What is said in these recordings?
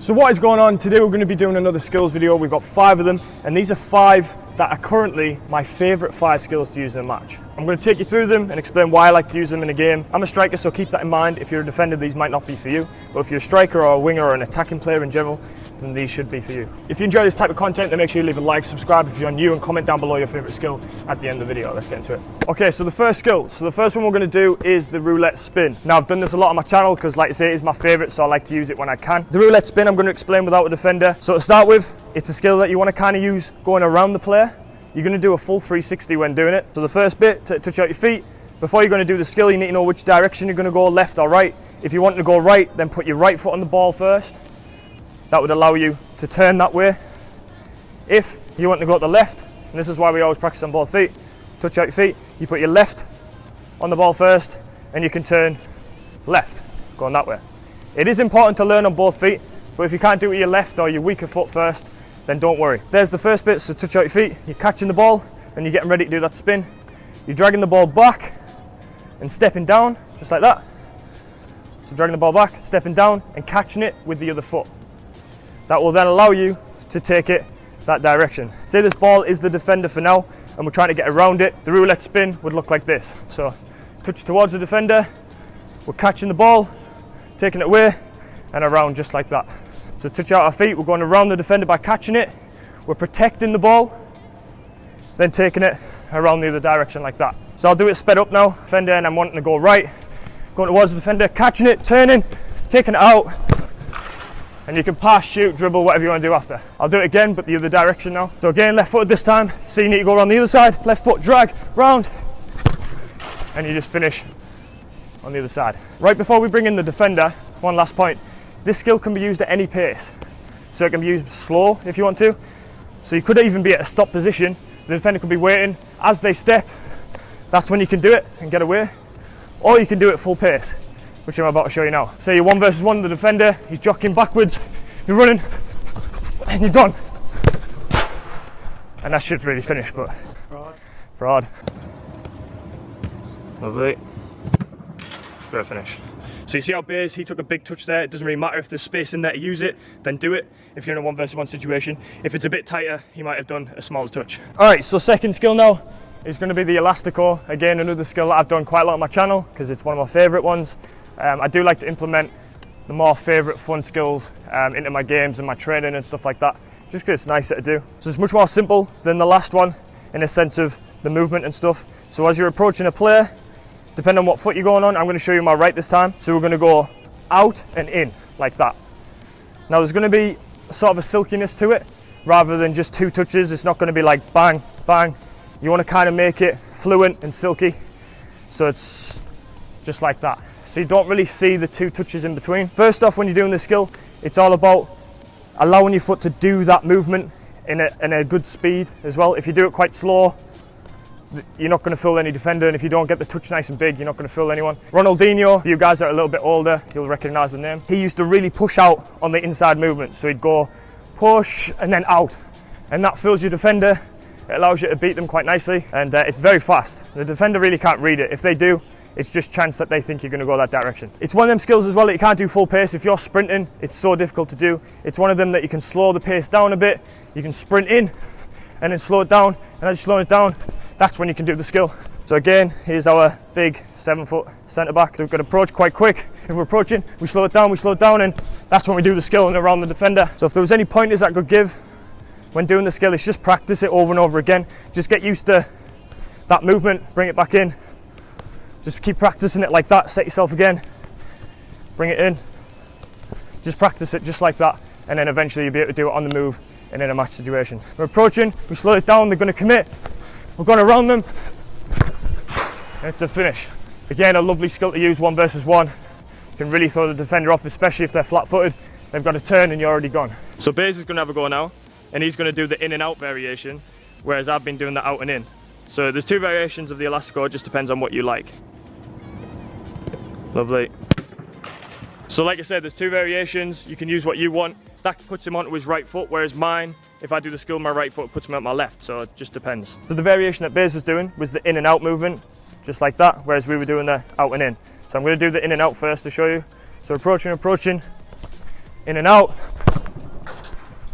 So what is going on? Today we're going to be doing another skills video. We've got 5 of them, and these are 5 that are currently my favourite 5 skills to use in a match. I'm going to take you through them and explain why I like to use them in a game. I'm a striker, so keep that in mind. If you're a defender, these might not be for you, but if you're a striker or a winger or an attacking player in general, then these should be for you. If you enjoy this type of content, then make sure you leave a like, subscribe if you're new, and comment down below your favourite skill at the end of the video. Let's get into it. Okay, so the first skill. So the first one we're going to do is the roulette spin. Now I've done this a lot on my channel because, like I say, it is my favourite, so I like to use it when I can. The roulette spin I'm going to explain without a defender. So to start with, it's a skill that you want to kind of use going around the player. You're going to do a full 360 when doing it. So the first bit, to touch out your feet. Before you're going to do the skill, you need to know which direction you're going to go, left or right. If you want to go right, then put your right foot on the ball first. That would allow you to turn that way. If you want to go to the left, and this is why we always practice on both feet, touch out your feet, you put your left on the ball first, and you can turn left, going that way. It is important to learn on both feet, but if you can't do it with your left or your weaker foot first, then don't worry. There's the first bit, so touch out your feet, you're catching the ball, and you're getting ready to do that spin. You're dragging the ball back and stepping down, just like that. So dragging the ball back, stepping down, and catching it with the other foot. That will then allow you to take it that direction. Say this ball is the defender for now, and we're trying to get around it. The roulette spin would look like this. So touch towards the defender, we're catching the ball, taking it away, and around just like that. So touch out our feet, we're going around the defender by catching it, we're protecting the ball, then taking it around the other direction like that. So I'll do it sped up now, defender, and I'm wanting to go right, going towards the defender, catching it, turning, taking it out, and you can pass, shoot, dribble, whatever you want to do after. I'll do it again, but the other direction now. So again, left foot this time, so you need to go around the other side, left foot, drag, round, and you just finish on the other side. Right before we bring in the defender, one last point, this skill can be used at any pace. So it can be used slow if you want to. So you could even be at a stop position, the defender could be waiting. As they step, that's when you can do it and get away. Or you can do it at full pace, which I'm about to show you now. Say you're 1 versus 1, the defender, he's jockeying backwards, you're running, and you're done. And that should really finish, but fraud. Lovely. Great finish. So you see how Bays, he took a big touch there. It doesn't really matter if there's space in there to use it, then do it. If you're in a 1 versus 1 situation, if it's a bit tighter, he might have done a smaller touch. All right, so second skill now is going to be the elastico. Again, another skill that I've done quite a lot on my channel because it's one of my favorite ones. I do like to implement the more favourite fun skills into my games and my training and stuff like that, just because it's nicer to do. So it's much more simple than the last one in a sense of the movement and stuff. So as you're approaching a player, depending on what foot you're going on, I'm going to show you my right this time. So we're going to go out and in like that. Now there's going to be sort of a silkiness to it rather than just 2 touches. It's not going to be like bang, bang. You want to kind of make it fluent and silky. So it's just like that. So you don't really see the 2 touches in between. First off, when you're doing this skill, it's all about allowing your foot to do that movement in a good speed as well. If you do it quite slow, you're not going to fool any defender, and if you don't get the touch nice and big, you're not going to fool anyone. Ronaldinho, for you guys that are a little bit older, you'll recognise the name. He used to really push out on the inside movement, so he'd go push and then out, and that fools your defender. It allows you to beat them quite nicely, and it's very fast. The defender really can't read it. If they do, it's just chance that they think you're going to go that direction. It's one of them skills as well that you can't do full pace. If you're sprinting, it's so difficult to do. It's one of them that you can slow the pace down a bit. You can sprint in and then slow it down, and as you slow it down, that's when you can do the skill. So again, here's our big 7-foot centre back. We've got to approach quite quick. If we're approaching, we slow it down, and that's when we do the skill and around the defender. So if there was any pointers I could give when doing the skill, it's just practice it over and over again. Just get used to that movement, bring it back in. Just keep practicing it like that, set yourself again, bring it in. Just practice it just like that, and then eventually you'll be able to do it on the move and in a match situation. We're approaching, we slow it down, they're going to commit. We're going around them, and it's a finish. Again, a lovely skill to use 1 versus 1. You can really throw the defender off, especially if they're flat-footed. They've got to turn and you're already gone. So Bays is going to have a go now, and he's going to do the in and out variation, whereas I've been doing the out and in. So there's 2 variations of the elastico, it just depends on what you like. Lovely. So like I said, there's 2 variations. You can use what you want. That puts him onto his right foot, whereas mine, if I do the skill with my right foot, puts me on my left, so it just depends. So the variation that Bays was doing was the in and out movement, just like that, whereas we were doing the out and in. So I'm going to do the in and out first to show you. So approaching, in and out,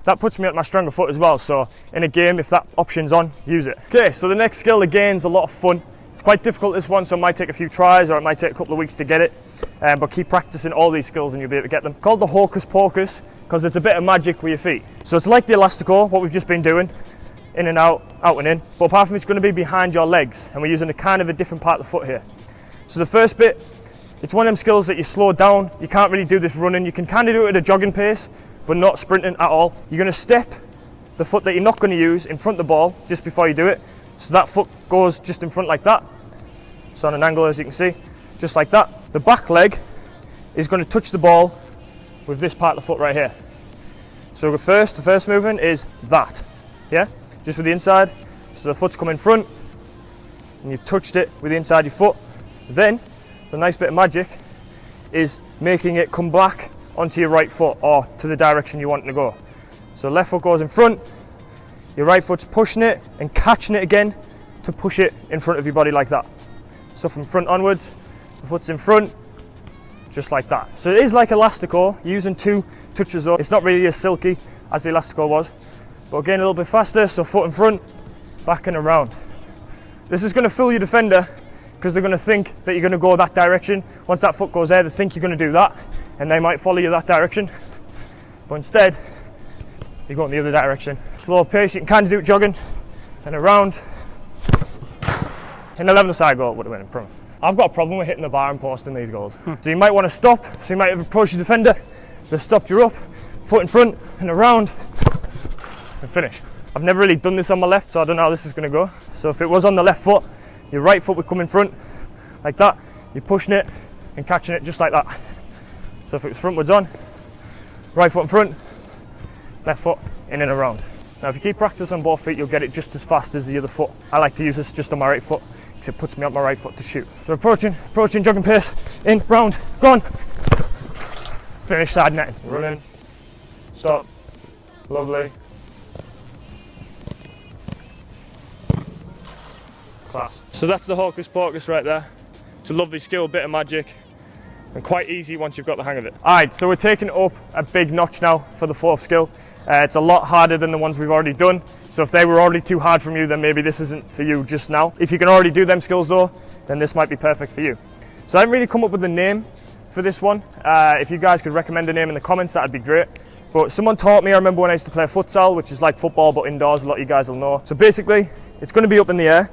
that puts me at my stronger foot as well. So in a game, if that option's on, use it. Okay, so the next skill again is a lot of fun. It's quite difficult, this one, so it might take a few tries or it might take a couple of weeks to get it. But keep practicing all these skills and you'll be able to get them. Called the hocus pocus because it's a bit of magic with your feet. So it's like the elastico, what we've just been doing, in and out, out and in. But apart from it's going to be behind your legs, and we're using a kind of a different part of the foot here. So the first bit, it's one of them skills that you slow down. You can't really do this running. You can kind of do it at a jogging pace, but not sprinting at all. You're going to step the foot that you're not going to use in front of the ball just before you do it. So that foot goes just in front like that. So on an angle, as you can see, just like that. The back leg is going to touch the ball with this part of the foot right here. So the first movement is that, yeah? Just with the inside. So the foot's come in front and you've touched it with the inside of your foot. Then the nice bit of magic is making it come back onto your right foot or to the direction you want it to go. So left foot goes in front, your right foot's pushing it and catching it again to push it in front of your body like that. So from front onwards, the foot's in front, just like that. So it is like elastico, using 2 touches though. It's not really as silky as the elastico was, but again a little bit faster, so foot in front, back and around. This is going to fool your defender because they're going to think that you're going to go that direction. Once that foot goes there, they think you're going to do that and they might follow you that direction. But instead, you're going the other direction. Slow pace, you can kind of do it jogging and around. In the level side goal, would have been in promise. I've got a problem with hitting the bar and posting these goals. So you might want to stop, so you might have approached your defender, they've stopped you up, foot in front and around, and finish. I've never really done this on my left, so I don't know how this is going to go. So if it was on the left foot, your right foot would come in front, like that, you're pushing it and catching it just like that. So if it was frontwards on, right foot in front, left foot in and around. Now if you keep practice on both feet, you'll get it just as fast as the other foot. I like to use this just on my right foot, because it puts me on my right foot to shoot. So approaching, jogging pace, in, round, gone. Finish side netting, running, stop, lovely. Class. So that's the hocus pocus right there. It's a lovely skill, bit of magic, and quite easy once you've got the hang of it. Alright, so we're taking it up a big notch now for the 4th skill. It's a lot harder than the ones we've already done. So if they were already too hard from you, then maybe this isn't for you just now. If you can already do them skills though, then this might be perfect for you. So I haven't really come up with a name for this one. If you guys could recommend a name in the comments, that'd be great. But someone taught me, I remember when I used to play futsal, which is like football but indoors, a lot of you guys will know. So basically, it's going to be up in the air.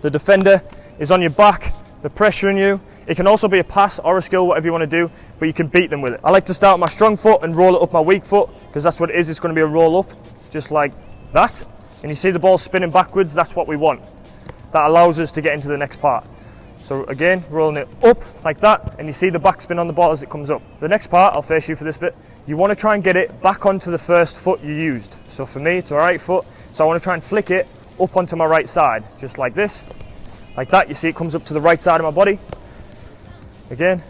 The defender is on your back, they're pressuring you. It can also be a pass or a skill, whatever you want to do, but you can beat them with it. I like to start with my strong foot and roll it up my weak foot, because that's what it is. It's going to be a roll up, just like that. And you see the ball spinning backwards, that's what we want. That allows us to get into the next part. So again, rolling it up like that, and you see the backspin on the ball as it comes up. The next part, I'll face you for this bit, you want to try and get it back onto the first foot you used. So for me, it's my right foot, so I want to try and flick it up onto my right side, just like this, like that. You see it comes up to the right side of my body. Again,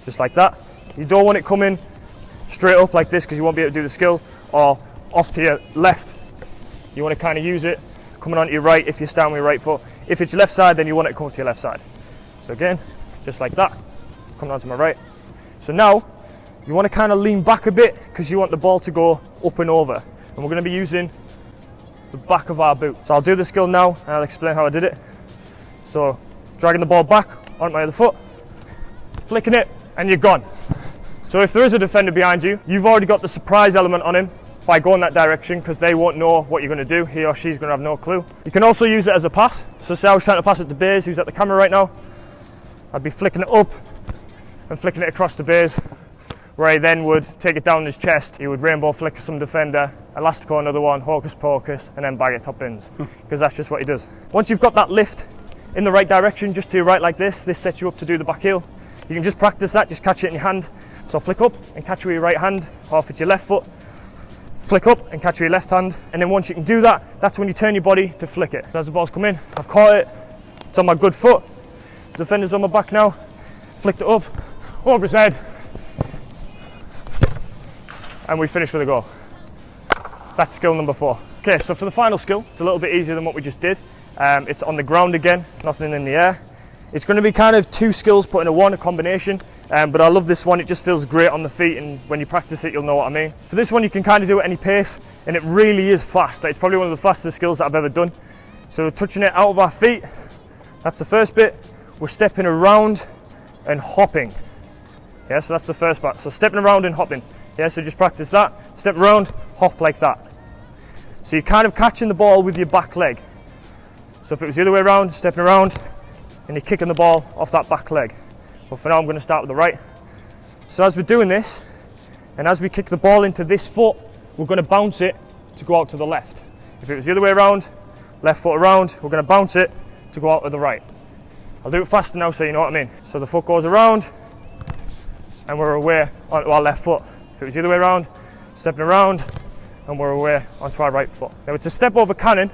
just like that. You don't want it coming straight up like this because you won't be able to do the skill, or off to your left. You want to kind of use it coming onto your right if you're standing with your right foot. If it's your left side, then you want it to come to your left side. So again, just like that, it's coming onto my right. So now, you want to kind of lean back a bit because you want the ball to go up and over. And we're going to be using the back of our boot. So I'll do the skill now and I'll explain how I did it. So dragging the ball back on my other foot, flicking it, and you're gone. So if there is a defender behind you, you've already got the surprise element on him by going that direction, because they won't know what you're going to do. He or she's going to have no clue. You can also use it as a pass. So say I was trying to pass it to Bays, who's at the camera right now. I'd be flicking it up and flicking it across to Bays, where he then would take it down his chest. He would rainbow flick some defender, elastico another one, hocus pocus, and then bag it top bins, because that's just what he does. Once you've got that lift in the right direction, just to your right like this sets you up to do the back heel. You can just practice that, just catch it in your hand. So flick up and catch it with your right hand, or if it's your left foot, flick up and catch it with your left hand. And then once you can do that, that's when you turn your body to flick it. So as the ball's come in, I've caught it, it's on my good foot. Defender's on my back now, flicked it up, over his head, and we finish with a goal. That's skill number 4. Okay, so for the final skill, it's a little bit easier than what we just did. It's on the ground again, nothing in the air. It's going to be kind of 2 skills put into one, a combination, But I love this one, it just feels great on the feet, and when you practice it you'll know what I mean. For this one you can kind of do it at any pace, and it really is fast. It's probably one of the fastest skills that I've ever done. So we're touching it out of our feet, that's the first bit. We're stepping around and hopping. Yeah, so that's the first part. So stepping around and hopping. Yeah, so just practice that. Step around, hop like that. So you're kind of catching the ball with your back leg. So if it was the other way around, stepping around, and you're kicking the ball off that back leg. But for now I'm going to start with the right. So as we're doing this, and as we kick the ball into this foot, we're going to bounce it to go out to the left. If it was the other way around, left foot around, we're going to bounce it to go out to the right. I'll do it faster now so you know what I mean. So the foot goes around, and we're away onto our left foot. If it was the other way around, stepping around, and we're away onto our right foot. Now it's a step over cannon,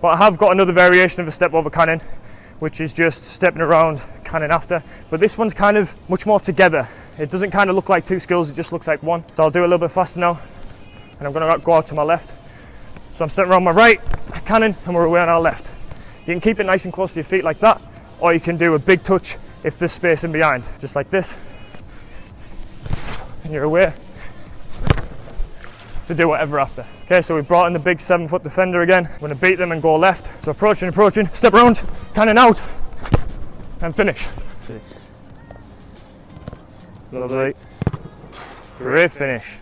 but I have got another variation of a step over cannon, which is just stepping around, cannon after. But this one's kind of much more together. It doesn't kind of look like two skills, it just looks like one. So I'll do it a little bit faster now, and I'm going to go out to my left. So I'm stepping around my right, cannon, and we're away on our left. You can keep it nice and close to your feet like that, or you can do a big touch if there's space in behind, just like this. And you're away to do whatever after. Okay, so we've brought in the big 7-foot defender again. I'm going to beat them and go left. So approaching, step around, cannon out, and finish. Lovely. Great finish.